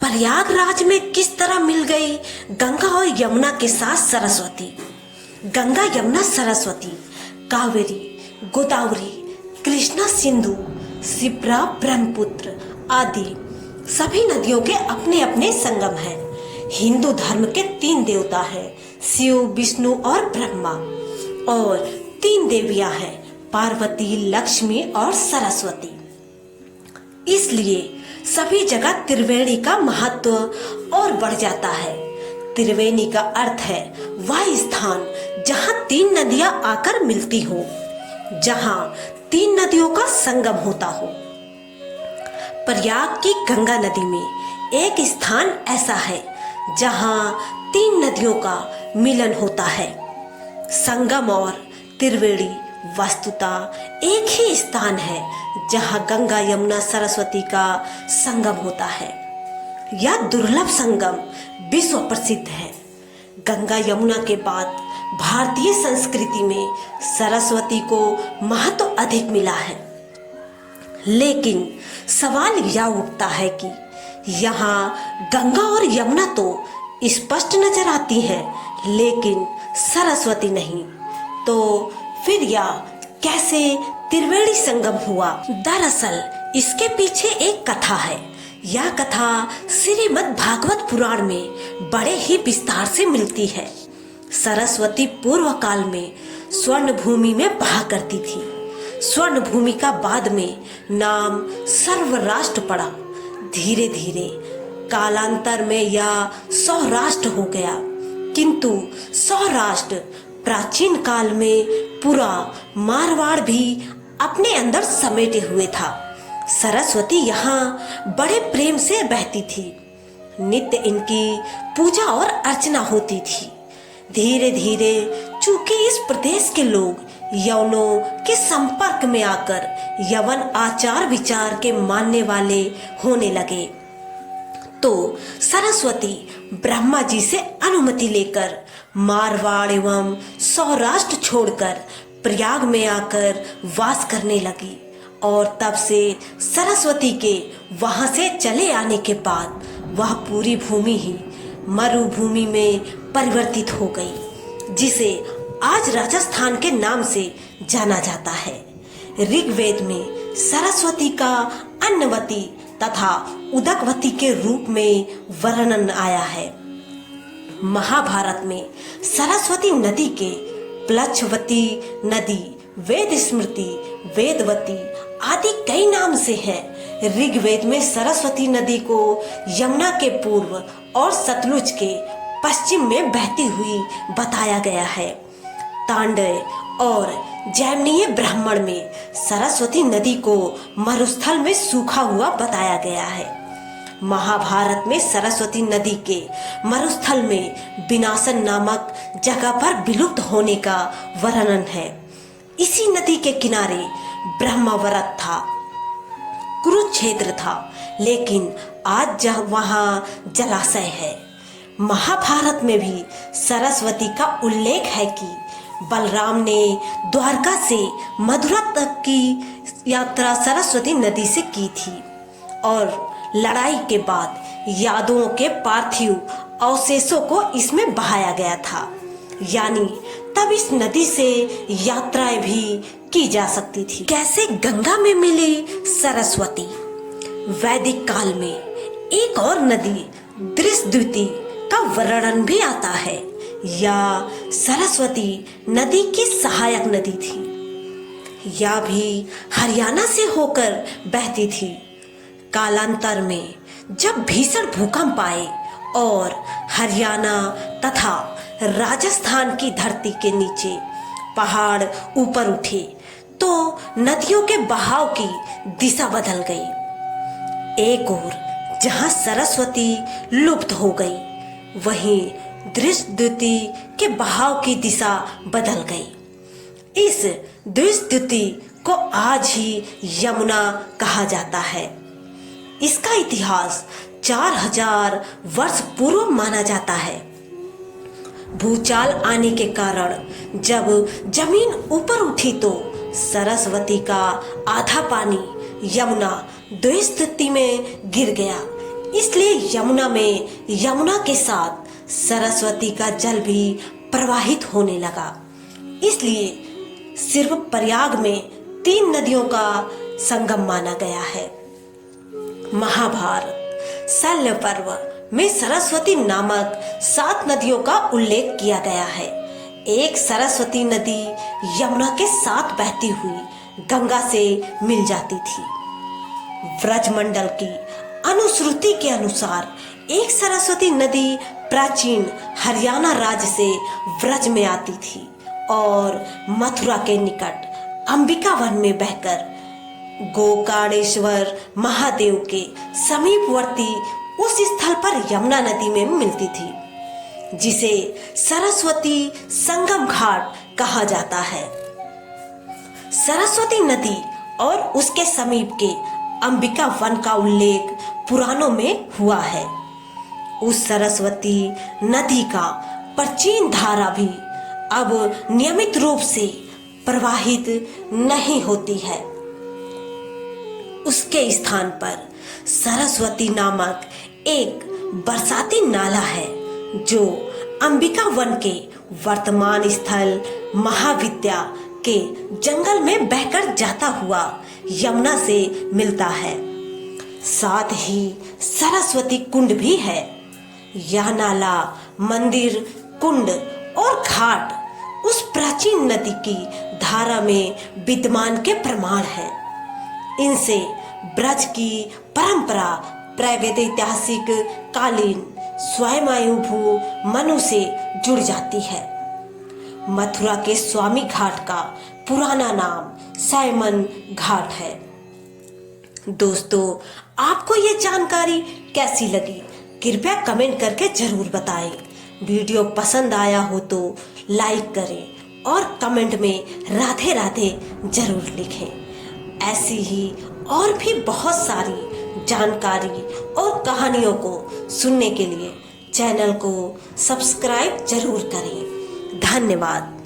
प्रयागराज में किस तरह मिल गई गंगा और यमुना के साथ सरस्वती। गंगा, यमुना, सरस्वती, कावेरी, गोदावरी, कृष्णा, सिंधु, शिप्रा, ब्रह्मपुत्र आदि सभी नदियों के अपने अपने संगम हैं। हिंदू धर्म के 3 देवता हैं, शिव, विष्णु और ब्रह्मा, और 3 देवियां हैं, पार्वती, लक्ष्मी और सरस्वती। इसलिए सभी जगह त्रिवेणी का महत्व और बढ़ जाता है। त्रिवेणी का अर्थ है वह स्थान जहाँ 3 नदियां आकर मिलती हो, जहाँ 3 नदियों का संगम होता हो। प्रयाग की गंगा नदी में एक स्थान ऐसा है जहाँ 3 नदियों का मिलन होता है। संगम और त्रिवेणी वस्तुतः एक ही स्थान है जहाँ गंगा, यमुना, सरस्वती का संगम होता है। यह दुर्लभ संगम विश्व प्रसिद्ध है। गंगा, यमुना के बाद भारतीय संस्कृति में सरस्वती को महत्व अधिक मिला है। लेकिन सवाल यह उठता है कि यहाँ गंगा और यमुना तो स्पष्ट नजर आती हैं, लेकिन सरस्वती नहीं। तो फिर यह कैसे त्रिवेणी संगम हुआ? दरअसल इसके पीछे एक कथा है। यह कथा श्रीमद् भागवत पुराण में बड़े ही विस्तार से मिलती है। सरस्वती पूर्व काल में स्वर्ण भूमि में बहा करती थी। स्वर्ण भूमि का बाद में नाम सर्वराष्ट्र पड़ा। धीरे धीरे कालांतर में यह सौराष्ट्र हो गया, किंतु सौराष्ट्र प्राचीन काल में पूरा मारवाड़ भी अपने अंदर समेटे हुए था। सरस्वती यहाँ बड़े प्रेम से बहती थी। नित्य इनकी पूजा और अर्चना होती थी। धीरे धीरे चूंकि इस प्रदेश के लोग यवनों के संपर्क में आकर यवन आचार विचार के मानने वाले होने लगे, तो सरस्वती ब्रह्मा जी से अनुमति लेकर मारवाड़ एवं सौराष्ट्र छोड़कर प्रयाग में आकर वास करने लगी। और तब से सरस्वती के वहां से चले आने के बाद वह पूरी भूमि ही मरुभूमि में परिवर्तित हो गई, जिसे आज राजस्थान के नाम से जाना जाता है। ऋग्वेद में सरस्वती का अन्नवती तथा उदकवती के रूप में वर्णन आया है। महाभारत में सरस्वती नदी के प्लक्षवती नदी, वेद स्मृति, वेदवती आदि कई नाम से है। ऋग्वेद में सरस्वती नदी को यमुना के पूर्व और सतलुज के पश्चिम में बहती हुई बताया गया है। तांडय और जैमिनीय ब्राह्मण में सरस्वती नदी को मरुस्थल में सूखा हुआ बताया गया है। महाभारत में सरस्वती नदी के मरुस्थल में विनाशन नामक जगह पर विलुप्त होने का वर्णन है। इसी नदी के किनारे ब्रह्मावरत था, कुरुक्षेत्र था, लेकिन आज वहाँ जलाशय है। महाभारत में भी सरस्वती का उल्लेख है कि बलराम ने द्वारका से मथुरा तक की यात्रा सरस्वती नदी से की थी, और लड़ाई के बाद यादवों के पार्थिव अवशेषों को इसमें बहाया गया था। यानी तब इस नदी से यात्राएं भी की जा सकती थी। कैसे गंगा में मिली सरस्वती? वैदिक काल में एक और नदी दृष्टद्युति का वर्णन भी आता है। यह सरस्वती नदी की सहायक नदी थी। यह भी हरियाणा से होकर बहती थी। कालांतर में जब भीषण भूकंप आए और हरियाणा तथा राजस्थान की धरती के नीचे पहाड़ ऊपर उठे, तो नदियों के बहाव की दिशा बदल गई। एक ओर जहां सरस्वती लुप्त हो गई, वहीं दृष्टद्युति के बहाव की दिशा बदल गई। इस दृष्टद्युति को आज ही यमुना कहा जाता है। इसका इतिहास 4000 वर्ष पूर्व माना जाता है। भूचाल आने के कारण जब जमीन ऊपर उठी, तो सरस्वती का आधा पानी यमुना द्विस्थिति में गिर गया। इसलिए यमुना में यमुना के साथ सरस्वती का जल भी प्रवाहित होने लगा। इसलिए सिर्फ प्रयाग में 3 नदियों का संगम माना गया है। महाभारत शल्य पर्व में सरस्वती नामक 7 नदियों का उल्लेख किया गया है। एक सरस्वती नदी यमुना के साथ बहती हुई गंगा से मिल जाती थी। व्रजमंडल की अनुश्रुति के अनुसार एक सरस्वती नदी प्राचीन हरियाणा राज्य से व्रज में आती थी और मथुरा के निकट अंबिका वन में बहकर गोकर्णेश्वर महादेव के समीपवर्ती उस स्थल पर यमुना नदी में मिलती थी, जिसे सरस्वती संगम घाट कहा जाता है। सरस्वती नदी और उसके समीप के अंबिका वन का उल्लेख पुराणों में हुआ है। उस सरस्वती नदी का प्राचीन धारा भी अब नियमित रूप से प्रवाहित नहीं होती है। उसके स्थान पर सरस्वती नामक एक बरसाती नाला है, जो अंबिका वन के वर्तमान स्थल महाविद्या के जंगल में बहकर जाता हुआ यमुना से मिलता है। साथ ही सरस्वती कुंड भी है। यह नाला, मंदिर, कुंड और घाट उस प्राचीन नदी की धारा में विद्यमान के प्रमाण हैं। इनसे ब्रज की परंपरा प्रागैतिहासिक कालीन स्वयंभू मनु से जुड़ जाती है। मथुरा के स्वामी घाट का पुराना नाम साइमन घाट है। दोस्तों, आपको ये जानकारी कैसी लगी? कृपया कमेंट करके जरूर बताएं। वीडियो पसंद आया हो तो लाइक करें और कमेंट में राधे राधे जरूर लिखें। ऐसी ही और भी बहुत सारी जानकारी और कहानियों को सुनने के लिए चैनल को सब्सक्राइब जरूर करें। धन्यवाद।